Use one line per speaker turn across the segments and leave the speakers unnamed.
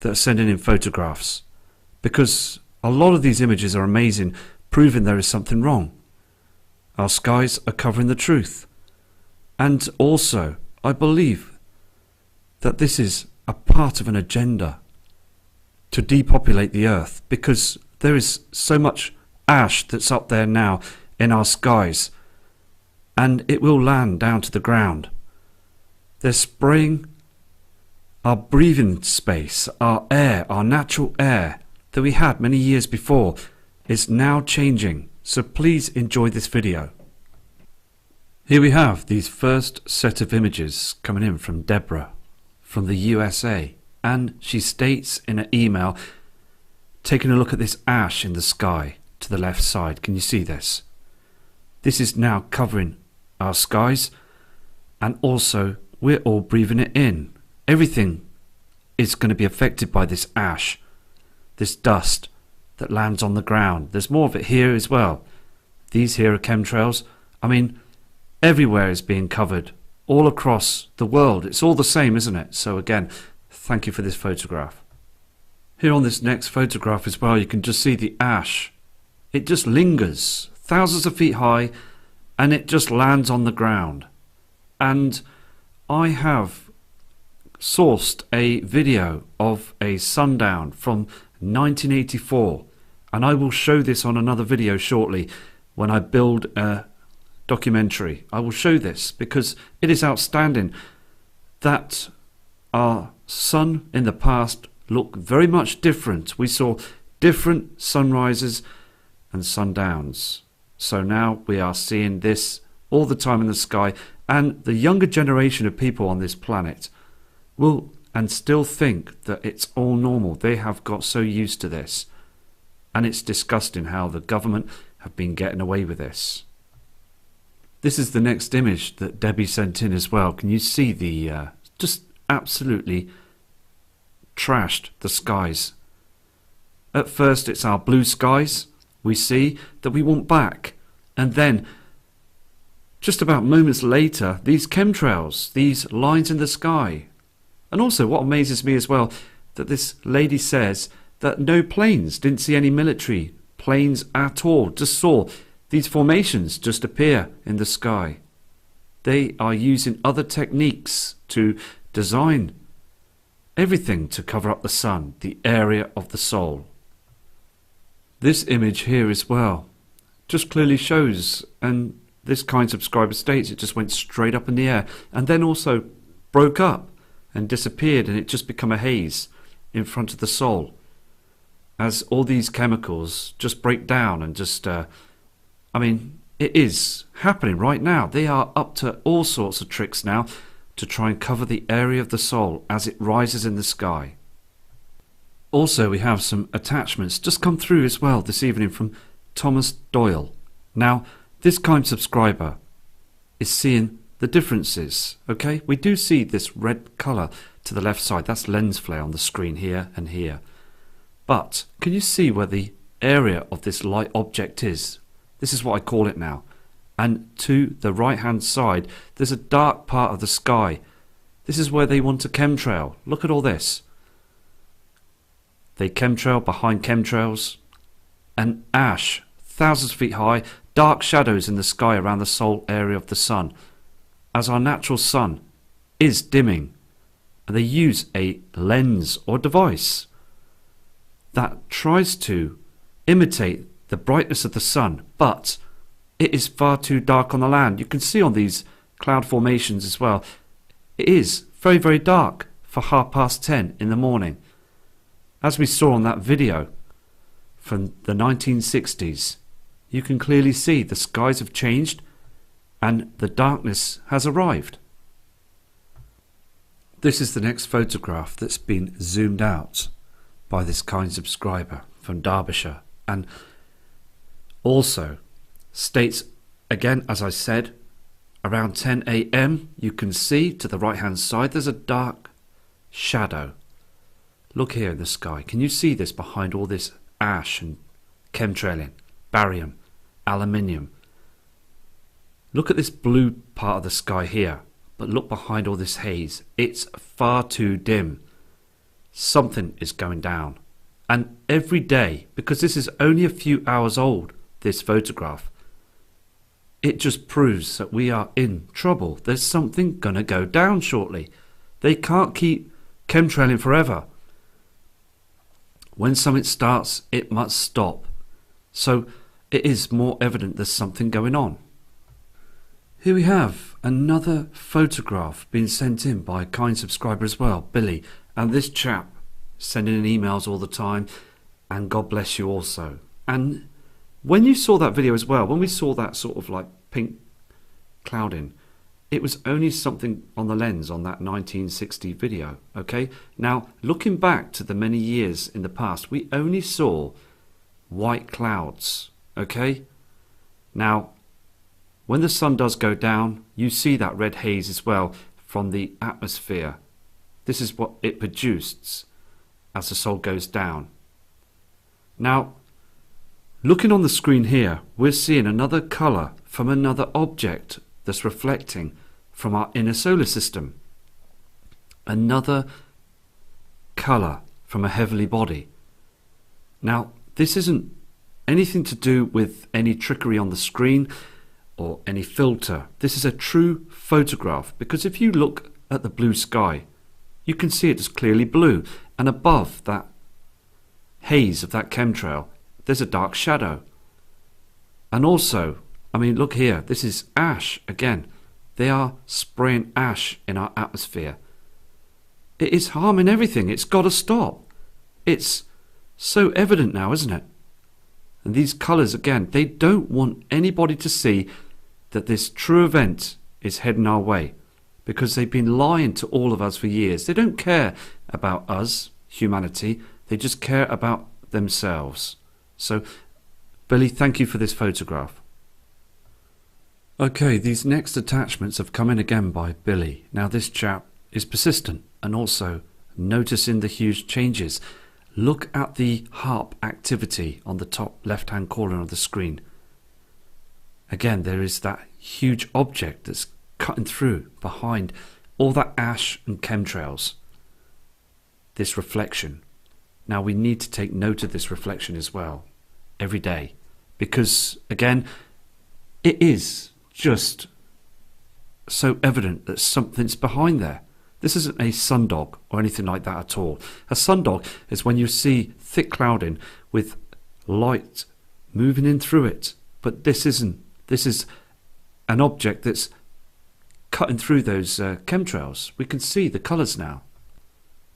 that are sending in photographs, because a lot of these images are amazing, proving there is something wrong. Our skies are covering the truth. And also, I believe that this is a part of an agenda to depopulate the earth, because there is so much ash that's up there now in our skies, and it will land down to the ground. They're spraying our breathing space, our air, our natural air that we had many years before is now changing. So please enjoy this video. Here we have these first set of images coming in from Deborah from the USA, and she states in an email, taking a look at this ash in the sky to the left side. Can you see this? This is now covering our skies, and also we're all breathing it in. Everything is going to be affected by this ash, this dust that lands on the ground. There's more of it here as well. These here are chemtrails. I mean, everywhere is being covered, all across the world. It's all the same, isn't it? So again, thank you for this photograph. Here on this next photograph as well, you can just see the ash. It just lingers thousands of feet high, and it just lands on the ground. And I have sourced a video of a sundown from 1984, and I will show this on another video shortly when I build a documentary. I will show this because it is outstanding that our sun in the past looked very much different. We saw different sunrises and sundowns. So now we are seeing this all the time in the sky, and the younger generation of people on this planet will and still think that it's all normal. They have got so used to this, and it's disgusting how the government have been getting away with this. This is the next image that Debbie sent in as well. Can you see the just absolutely trashed the skies? At first it's our blue skies we see that we want back, and then just about moments later these chemtrails, these lines in the sky. And also what amazes me as well, that this lady says that no planes, didn't see any military planes at all, just saw these formations just appear in the sky. They are using other techniques to design everything to cover up the sun, the area of the soul. This image here as well just clearly shows, and this kind subscriber states, it just went straight up in the air and then also broke up and disappeared, and it just become a haze in front of the soul as all these chemicals just break down and just I mean, it is happening right now. They are up to all sorts of tricks now to try and cover the area of the soul as it rises in the sky. Also, we have some attachments just come through as well this evening from Thomas Doyle. Now, this kind subscriber is seeing the differences, okay? We do see this red colour to the left side. That's lens flare on the screen here and here. But can you see where the area of this light object is? This is what I call it now. And to the right hand side, there's a dark part of the sky. This is where they want a chemtrail. Look at all this. They chemtrail behind chemtrails, and ash, thousands of feet high, dark shadows in the sky around the soul area of the sun, as our natural sun is dimming. And they use a lens or device that tries to imitate the brightness of the sun, but it is far too dark on the land. You can see on these cloud formations as well, it is very, very dark for 10:30 in the morning. As we saw on that video from the 1960s, you can clearly see the skies have changed and the darkness has arrived. This is the next photograph that's been zoomed out by this kind subscriber from Derbyshire, and also states, again as I said, around 10 AM you can see to the right hand side there's a dark shadow. Look here in the sky. Can you see this behind all this ash and chemtrailing, barium, aluminium? Look at this blue part of the sky here, but look behind all this haze. It's far too dim. something is going down. And every day, because this is only a few hours old, this photograph, it just proves that we are in trouble. There's something going to go down shortly. They can't keep chemtrailing forever. When something starts, it must stop. So it is more evident there's something going on. Here we have another photograph being sent in by a kind subscriber as well, Billy. And this chap sending in emails all the time, and God bless you also. And when you saw that video as well, when we saw that sort of like pink clouding, it was only something on the lens on that 1960 video, okay? Now, looking back to the many years in the past, we only saw white clouds, okay? Now, when the sun does go down, you see that red haze as well from the atmosphere. This is what it produced as the soul goes down. Now, looking on the screen here, we're seeing another colour from another object that's reflecting from our inner solar system. Another colour from a heavenly body. Now, this isn't anything to do with any trickery on the screen or any filter. This is a true photograph, because if you look at the blue sky, you can see it is clearly blue, and above that haze of that chemtrail, there's a dark shadow. And also, I mean, look here, this is ash again. They are spraying ash in our atmosphere. It is harming everything. It's got to stop. It's so evident now, isn't it? And these colours, again, they don't want anybody to see that this true event is heading our way, because they've been lying to all of us for years. They don't care about us, humanity. They just care about themselves. So, Billy, thank you for this photograph. Okay, these next attachments have come in again by Billy. Now, this chap is persistent and also noticing the huge changes. Look at the harp activity on the top left-hand corner of the screen. Again, there is that huge object that's cutting through behind all that ash and chemtrails. This reflection. Now, we need to take note of this reflection as well every day, because, again, it is just so evident that something's behind there. This isn't a sundog or anything like that at all. A sundog is when you see thick clouding with light moving in through it. But this isn't. This is an object that's cutting through those chemtrails. We can see the colours now.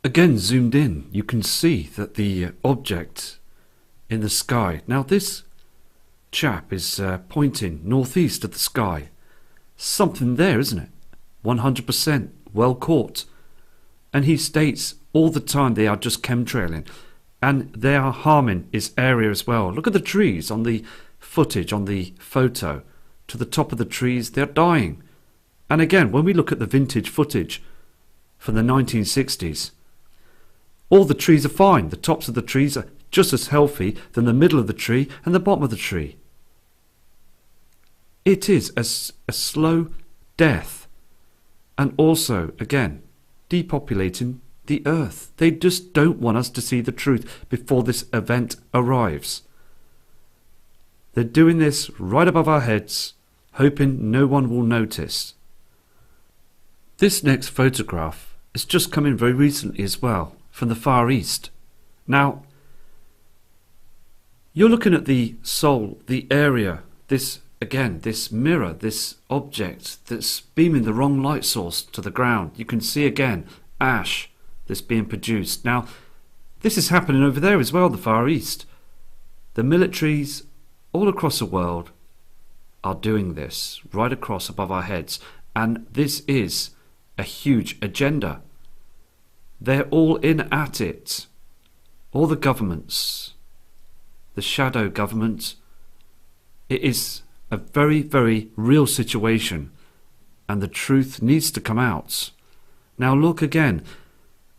Again, zoomed in, you can see that the object in the sky. Now, this chap is pointing northeast at the sky. Something there, isn't it? 100%. Well caught. And he states all the time they are just chemtrailing, and they are harming his area as well. Look at the trees on the footage, on the photo. To the top of the trees, they're dying. And again, when we look at the vintage footage from the 1960s, all the trees are fine. The tops of the trees are just as healthy than the middle of the tree and the bottom of the tree. It is a slow death. And also, again, depopulating the earth. They just don't want us to see the truth before this event arrives. They're doing this right above our heads, hoping no one will notice. This next photograph has just come in very recently as well, from the Far East. Now, you're looking at the soul, the area, this again, this mirror, this object that's beaming the wrong light source to the ground. You can see again ash that's being produced. Now, this is happening over there as well, the Far East. The militaries all across the world are doing this right across above our heads, and this is a huge agenda. They're all in at it. All the governments, the shadow government. It is a very, very real situation, and the truth needs to come out. Now look again,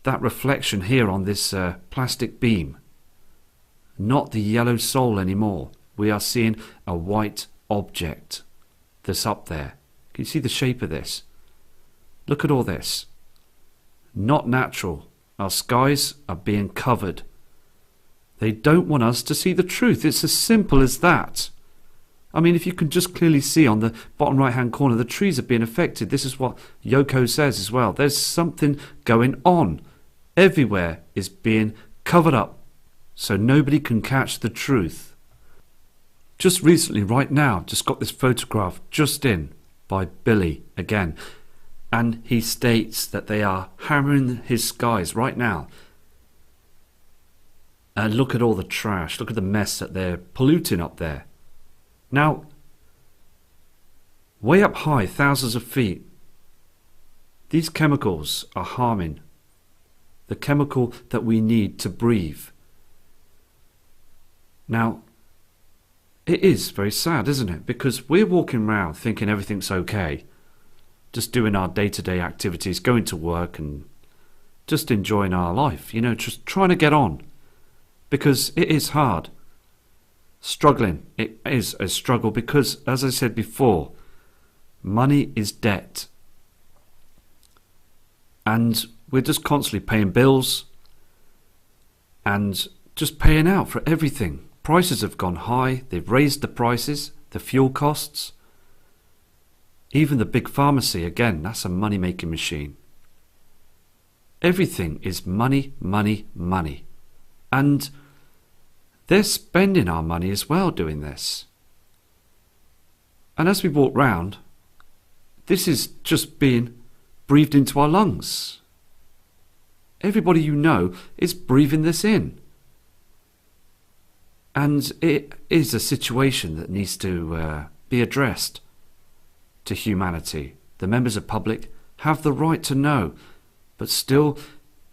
that reflection here on this plastic beam. Not the yellow soul anymore. We are seeing a white object that's up there. Can you see the shape of this? Look at all this. Not natural. Our skies are being covered. They don't want us to see the truth. It's as simple as that. I mean, if you can just clearly see on the bottom right-hand corner, the trees are being affected. This is what Yoko says as well. There's something going on. Everywhere is being covered up so nobody can catch the truth. Just recently, right now, just got this photograph just in by Billy again. And he states that they are hammering his skies right now. And look at all the trash. Look at the mess that they're polluting up there. Now, way up high, thousands of feet, these chemicals are harming the chemical that we need to breathe. Now, it is very sad, isn't it? Because we're walking around thinking everything's okay, just doing our day-to-day activities, going to work and just enjoying our life, you know, just trying to get on. Because it is hard. Struggling. It is a struggle because, as I said before, money is debt. And we're just constantly paying bills and just paying out for everything. Prices have gone high. They've raised the prices, the fuel costs. Even the big pharmacy, again, that's a money-making machine. Everything is money, money, money. And they're spending our money as well doing this. And as we walk round, this is just being breathed into our lungs. Everybody you know is breathing this in. And it is a situation that needs to be addressed to humanity. The members of public have the right to know, but still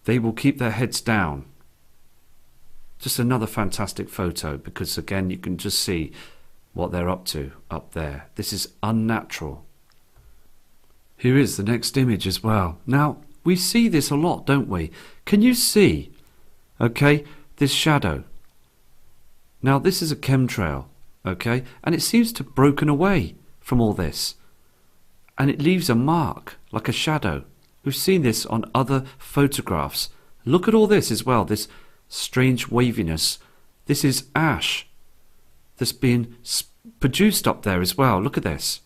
they will keep their heads down. Just another fantastic photo because, again, you can just see what they're up to up there. This is unnatural. Here is the next image as well. Now, we see this a lot, don't we? Can you see, okay, this shadow? Now, this is a chemtrail, okay, and it seems to have broken away from all this. And it leaves a mark, like a shadow. We've seen this on other photographs. Look at all this as well, this strange waviness. This is ash that's being produced up there as well. Look at this.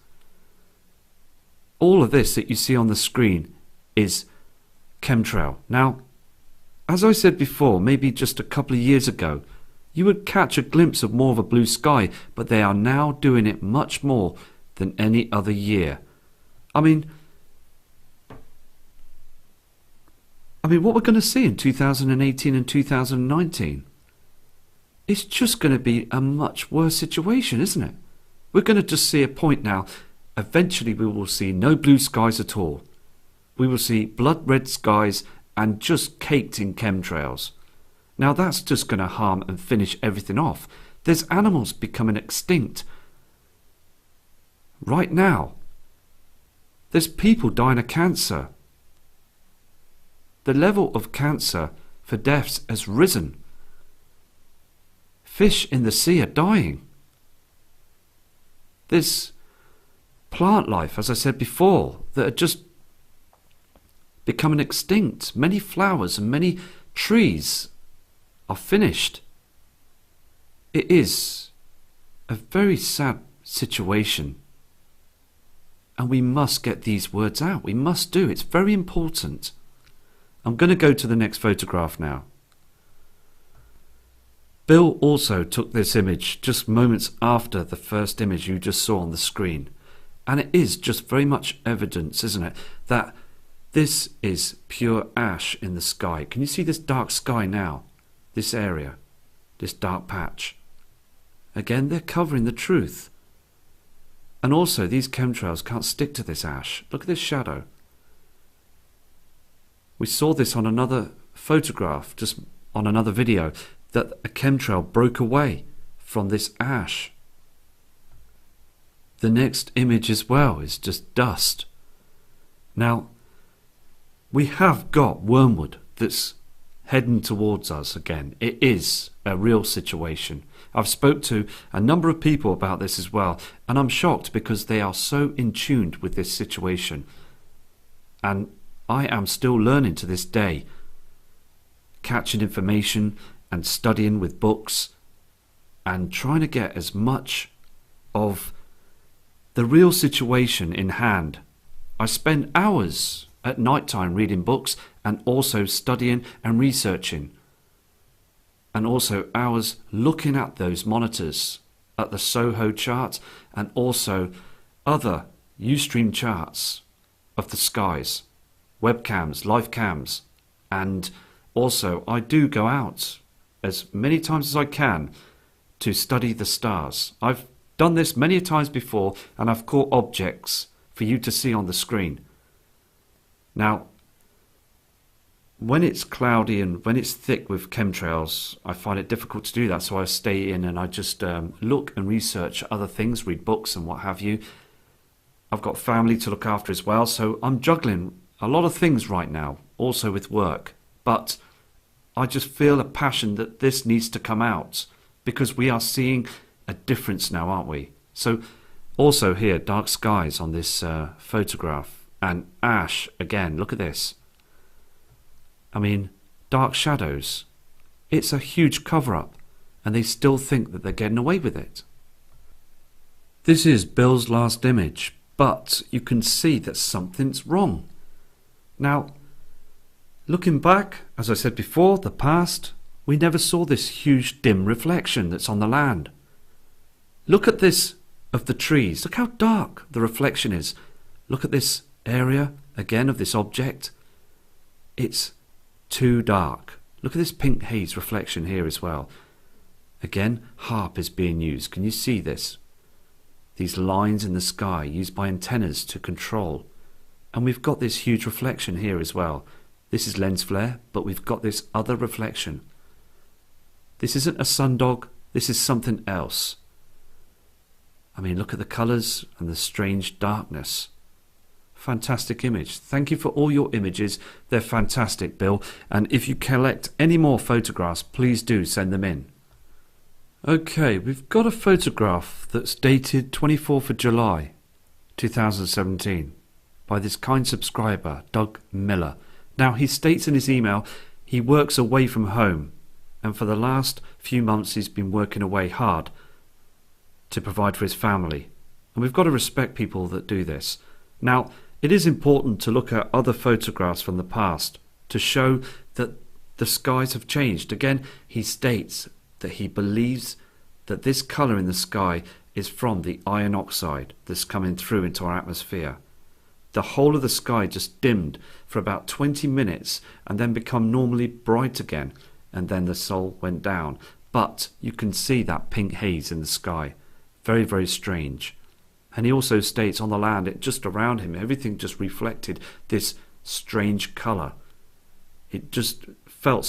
All of this that you see on the screen is chemtrail. Now, as I said before, maybe just a couple of years ago, you would catch a glimpse of more of a blue sky, but they are now doing it much more than any other year. I mean, what we're going to see in 2018 and 2019, it's just going to be a much worse situation, isn't it? We're going to just see a point now. Eventually we will see no blue skies at all. We will see blood red skies and just caked in chemtrails. Now that's just going to harm and finish everything off. There's animals becoming extinct. Right now, there's people dying of cancer. The level of cancer for deaths has risen. Fish in the sea are dying. There's plant life, as I said before, that are just becoming extinct. Many flowers and many trees are finished. It is a very sad situation. And we must get these words out. We must do. It's very important. I'm going to go to the next photograph now. Bill also took this image just moments after the first image you just saw on the screen. And it is just very much evidence, isn't it, that this is pure ash in the sky. Can you see this dark sky now? This area, this dark patch. Again, they're covering the truth. And also, these chemtrails can't stick to this ash. Look at this shadow. We saw this on another photograph, just on another video, that a chemtrail broke away from this ash. The next image as well is just dust. Now, we have got wormwood that's heading towards us again. It is a real situation. I've spoke to a number of people about this as well, and I'm shocked because they are so in tune with this situation. And I am still learning to this day catching information and studying with books and trying to get as much of the real situation in hand. I spend hours at night time reading books and also studying and researching, and also hours looking at those monitors, at the Soho chart and also other Ustream charts of the skies, webcams, live cams, and also I do go out as many times as I can to study the stars. I've done this many times before and I've caught objects for you to see on the screen. Now, when it's cloudy and when it's thick with chemtrails, I find it difficult to do that, so I stay in and I just look and research other things, read books and what have you. I've got family to look after as well, so I'm juggling a lot of things right now, also with work. But I just feel a passion that this needs to come out, because we are seeing a difference now, aren't we? So also here, dark skies on this photograph, and ash again. Look at this. I mean, dark shadows. It's a huge cover-up, and they still think that they're getting away with it. This is Bill's last image, but you can see that something's wrong. Now, looking back, as I said before, the past, we never saw this huge dim reflection that's on the land. Look at this of the trees. Look how dark the reflection is. Look at this area, again, of this object. It's too dark. Look at this pink haze reflection here as well. Again, HARP is being used. Can you see this? These lines in the sky used by antennas to control. And we've got this huge reflection here as well. This is lens flare, but we've got this other reflection. This isn't a sundog, this is something else. I mean, look at the colours and the strange darkness. Fantastic image. Thank you for all your images. They're fantastic, Bill. And if you collect any more photographs, please do send them in. Okay, we've got a photograph that's dated 24th of July 2017 by this kind subscriber, Doug Miller. Now, he states in his email he works away from home, and for the last few months he's been working away hard to provide for his family. And we've got to respect people that do this. Now, it is important to look at other photographs from the past to show that the skies have changed. Again, he states that he believes that this colour in the sky is from the iron oxide that's coming through into our atmosphere. The whole of the sky just dimmed for about 20 minutes and then become normally bright again, and then the sol went down. But you can see that pink haze in the sky. Very, very strange. And he also states on the land, it just around him, everything just reflected this strange colour. It just felt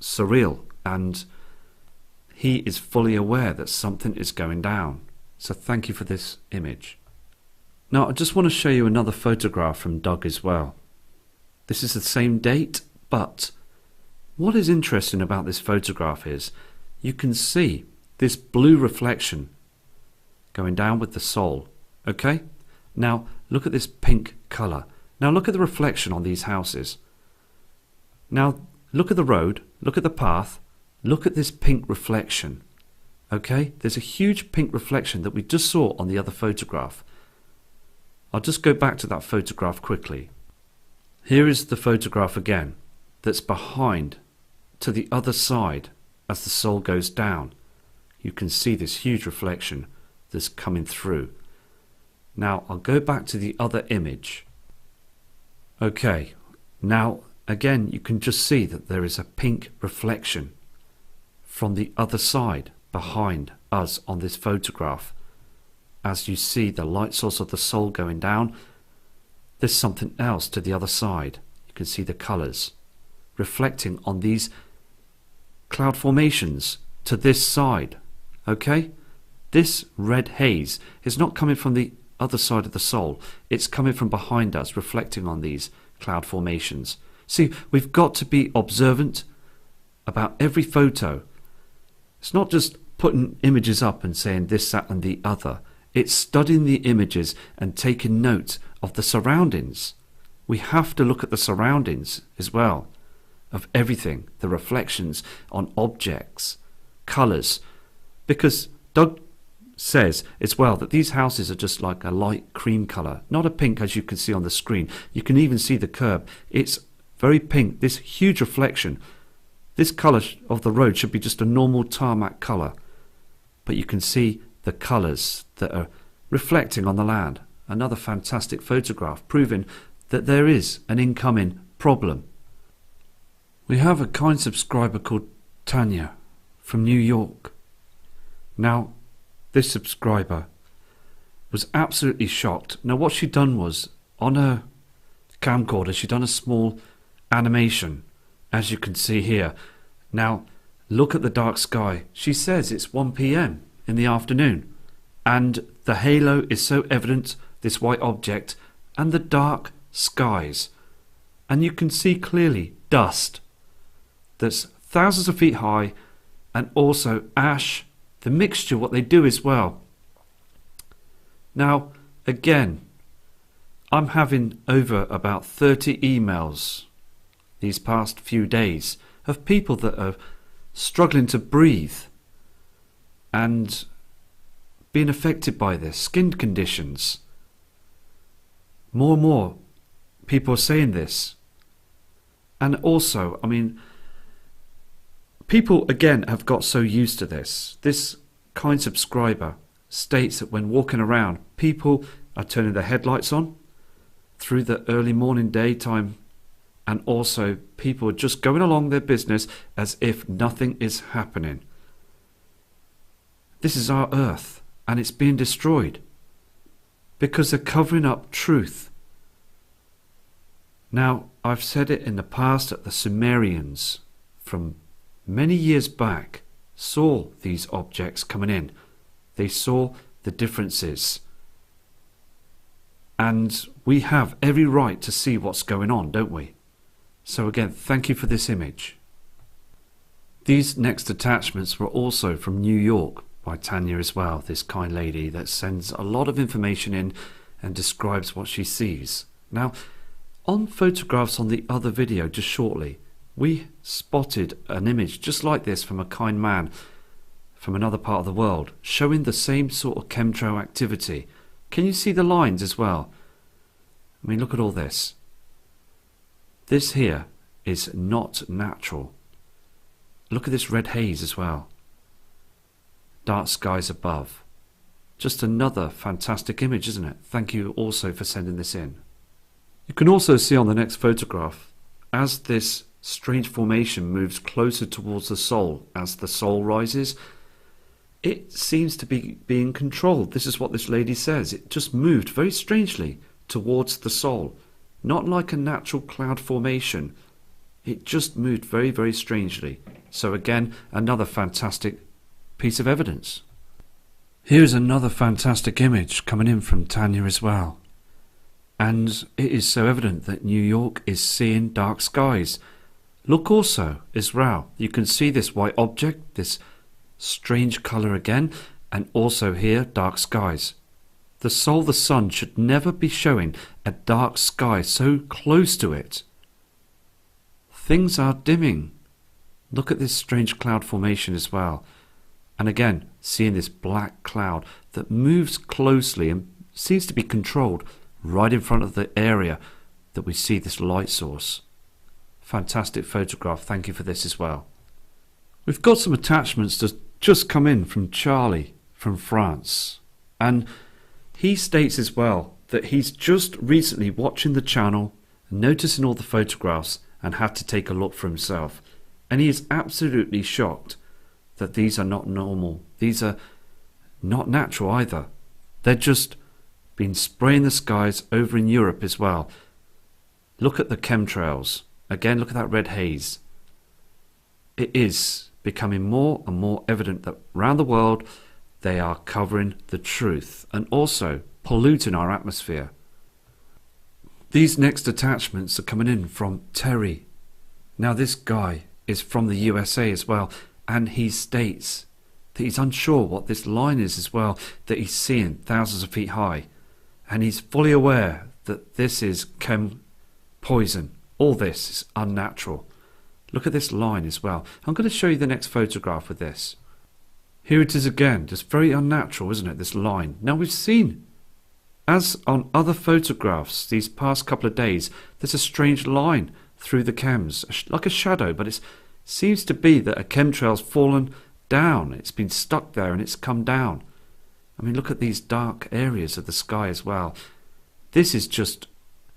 surreal, and he is fully aware that something is going down. So thank you for this image. Now I just want to show you another photograph from Doug as well. This is the same date, but what is interesting about this photograph is you can see this blue reflection going down with the sol. Okay, now look at this pink colour. Now look at the reflection on these houses. Now look at the road, look at the path, look at this pink reflection. Okay, there's a huge pink reflection that we just saw on the other photograph. I'll just go back to that photograph quickly. Here is the photograph again that's behind to the other side as the sol goes down. You can see this huge reflection that's coming through. Now I'll go back to the other image. Okay, now again you can just see that there is a pink reflection from the other side behind us on this photograph. As you see the light source of the sol going down, there's something else to the other side. You can see the colours reflecting on these cloud formations to this side. Okay, this red haze is not coming from the other side of the sol, it's coming from behind us, reflecting on these cloud formations. See, we've got to be observant about every photo. It's not just putting images up and saying this, that and the other. It's studying the images and taking note of the surroundings. We have to look at the surroundings as well. of everything, the reflections on objects, colours, because Doug says as well that these houses are just like a light cream colour, not a pink as you can see on the screen. You can even see the curb. It's very pink, this huge reflection. This colour of the road should be just a normal tarmac colour, but you can see the colours that are reflecting on the land. Another fantastic photograph proving that there is an incoming problem. We have a kind subscriber called Tanya from New York. Now, this subscriber was absolutely shocked. Now, what she'd done was, on her camcorder, she'd done a small animation, as you can see here. Now, look at the dark sky. She says it's 1 p.m. in the afternoon, and the halo is so evident, this white object, and the dark skies. And you can see clearly dust that's thousands of feet high, and also ash, the mixture, what they do as well. Now, again, I'm having over about 30 emails these past few days of people that are struggling to breathe and being affected by this, skin conditions. More and more people are saying this. And also, I mean, people again have got so used to this. This kind subscriber states that when walking around, people are turning their headlights on through the early morning daytime, and also people are just going along their business as if nothing is happening. This is our earth, and it's being destroyed because they're covering up truth. Now, I've said it in the past that the Sumerians from many years back saw these objects coming in. They saw the differences. And we have every right to see what's going on, don't we? So again, thank you for this image. These next attachments were also from New York by Tanya as well, this kind lady that sends a lot of information in and describes what she sees. Now, on photographs on the other video just shortly, we spotted an image just like this from a kind man from another part of the world, showing the same sort of chemtrail activity. Can you see the lines as well? I mean, look at all this. This here is not natural. Look at this red haze as well. Dark skies above. Just another fantastic image, isn't it? Thank you also for sending this in. You can also see on the next photograph, as this strange formation moves closer towards the Sol, as the Sol rises, it seems to be being controlled. This is what this lady says. It just moved very strangely towards the Sol, not like a natural cloud formation. It just moved very, very strangely. So again, another fantastic piece of evidence. Here's another fantastic image coming in from Tanya as well. And it is so evident that New York is seeing dark skies. Look also as well. You can see this white object, this strange colour again, and also here dark skies. The Sol, the sun, should never be showing a dark sky so close to it. Things are dimming. Look at this strange cloud formation as well. And again, seeing this black cloud that moves closely and seems to be controlled right in front of the area that we see this light source. Fantastic photograph. Thank you for this as well. We've got some attachments that just come in from Charlie from France. And he states as well that he's just recently watching the channel, noticing all the photographs, and had to take a look for himself. And he is absolutely shocked that these are not normal. These are not natural either. They're just been spraying the skies over in Europe as well. Look at the chemtrails. Again, look at that red haze. It is becoming more and more evident that around the world they are covering the truth and also polluting our atmosphere. These next attachments are coming in from Terry. Now this guy is from the USA as well, and he states that he's unsure what this line is as well that he's seeing thousands of feet high, and he's fully aware that this is chem poison. All this is unnatural. Look at this line as well. I'm going to show you the next photograph with this. Here it is again, just very unnatural, isn't it, this line. Now we've seen, as on other photographs these past couple of days, there's a strange line through the chems, like a shadow, but it seems to be that a chemtrail's fallen down. It's been stuck there and it's come down. I mean, look at these dark areas of the sky as well. This is just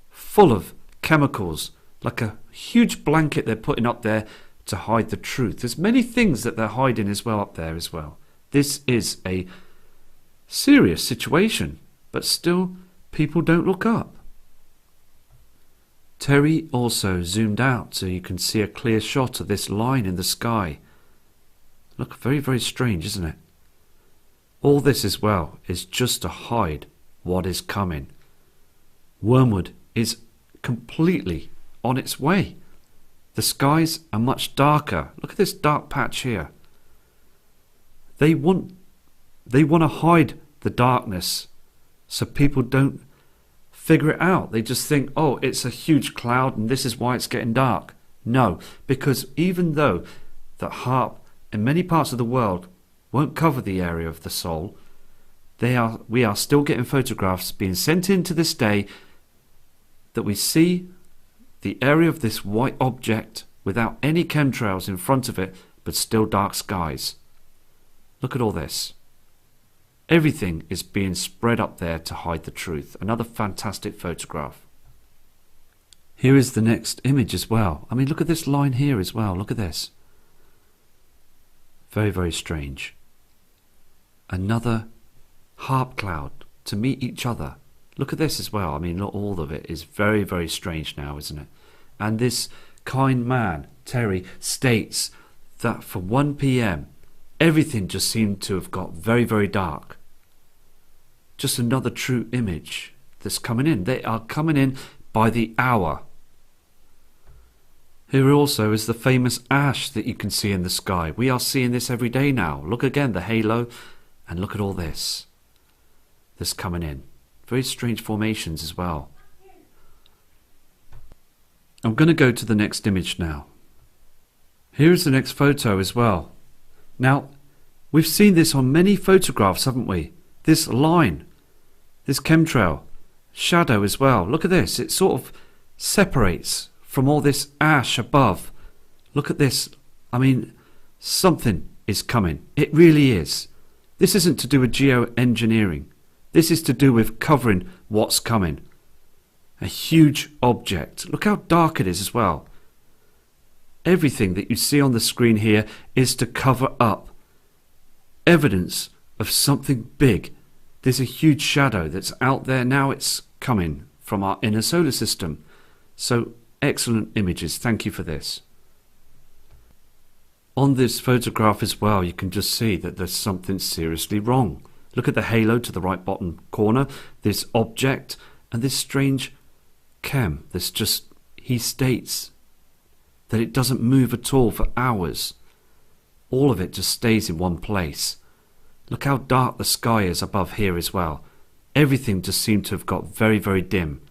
full of chemicals, like a huge blanket they're putting up there to hide the truth. There's many things that they're hiding as well up there as well. This is a serious situation, but still people don't look up. Terry also zoomed out so you can see a clear shot of this line in the sky. Look, very, very strange, isn't it? All this as well is just to hide what is coming. Wormwood is completely on its way. The skies are much darker. Look at this dark patch here. They want to hide the darkness so people don't figure it out. They just think, oh, it's a huge cloud and this is why it's getting dark. No, because even though that HAARP in many parts of the world won't cover the area of the soul, we are still getting photographs being sent in to this day that we see the area of this white object without any chemtrails in front of it, but still dark skies. Look at all this. Everything is being spread up there to hide the truth. Another fantastic photograph. Here is the next image as well. I mean, look at this line here as well. Look at this. Very, very strange. Another HAARP cloud to meet each other. Look at this as well. I mean, look, all of it is very, very strange now, isn't it? And this kind man, Terry, states that for 1 p.m, everything just seemed to have got very, very dark. Just another true image that's coming in. They are coming in by the hour. Here also is the famous ash that you can see in the sky. We are seeing this every day now. Look again, the halo, and look at all this that's coming in. Very strange formations as well. I'm going to go to the next image now. Here is the next photo as well. Now, we've seen this on many photographs, haven't we? This line, this chemtrail, shadow as well. Look at this. It sort of separates from all this ash above. Look at this. I mean, something is coming. It really is. This isn't to do with geoengineering. This is to do with covering what's coming. A huge object. Look how dark it is as well. Everything that you see on the screen here is to cover up evidence of something big. There's a huge shadow that's out there now. It's coming from our inner solar system. So excellent images. Thank you for this. On this photograph as well, you can just see that there's something seriously wrong. Look at the halo to the right bottom corner, this object, and this strange chem. He states that it doesn't move at all for hours. All of it just stays in one place. Look how dark the sky is above here as well. Everything just seemed to have got very, very dim.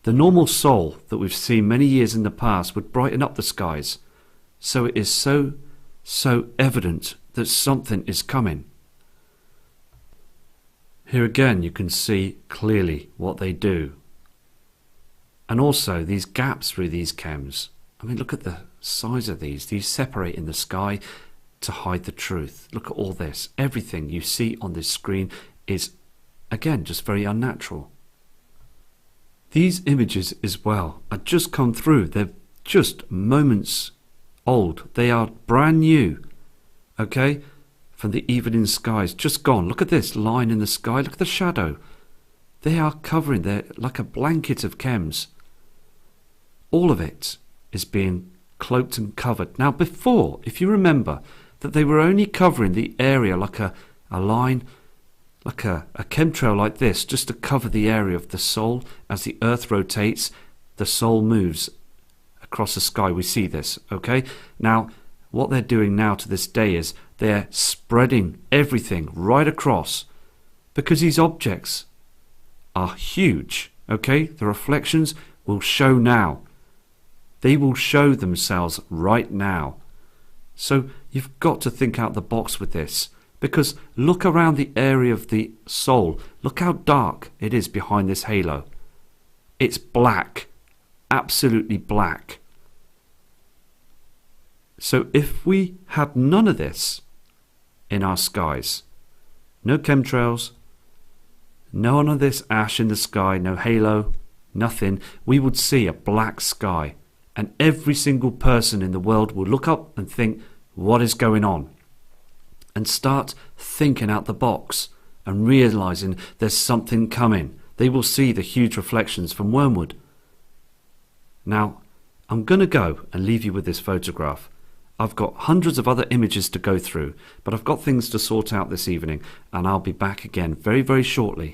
The normal sol that we've seen many years in the past would brighten up the skies. So it is so evident that something is coming. Here again you can see clearly what they do. And also these gaps through these chems. I mean, look at the size of these. These separate in the sky to hide the truth. Look at all this. Everything you see on this screen is, again, just very unnatural. These images as well are just come through. They're just moments old. They are brand new. Okay? From the evening skies. Just gone. Look at this line in the sky. Look at the shadow. They are covering. They're like a blanket of chems. All of it is being cloaked and covered. Now before, if you remember, that they were only covering the area like a line, like a chemtrail like this, just to cover the area of the sol. As the earth rotates, the sol moves across the sky. We see this, okay? Now, what they're doing now to this day is they're spreading everything right across, because these objects are huge, okay? The reflections will show now They will show themselves right now. So you've got to think out the box with this, because look around the area of the soul. Look how dark it is behind this halo. It's black, absolutely black. So if we had none of this in our skies, no chemtrails, none of this ash in the sky, no halo, nothing, we would see a black sky. And every single person in the world will look up and think, what is going on? And start thinking out the box and realizing there's something coming. They will see the huge reflections from Wormwood. Now, I'm going to go and leave you with this photograph. I've got hundreds of other images to go through, but I've got things to sort out this evening, and I'll be back again very, very shortly.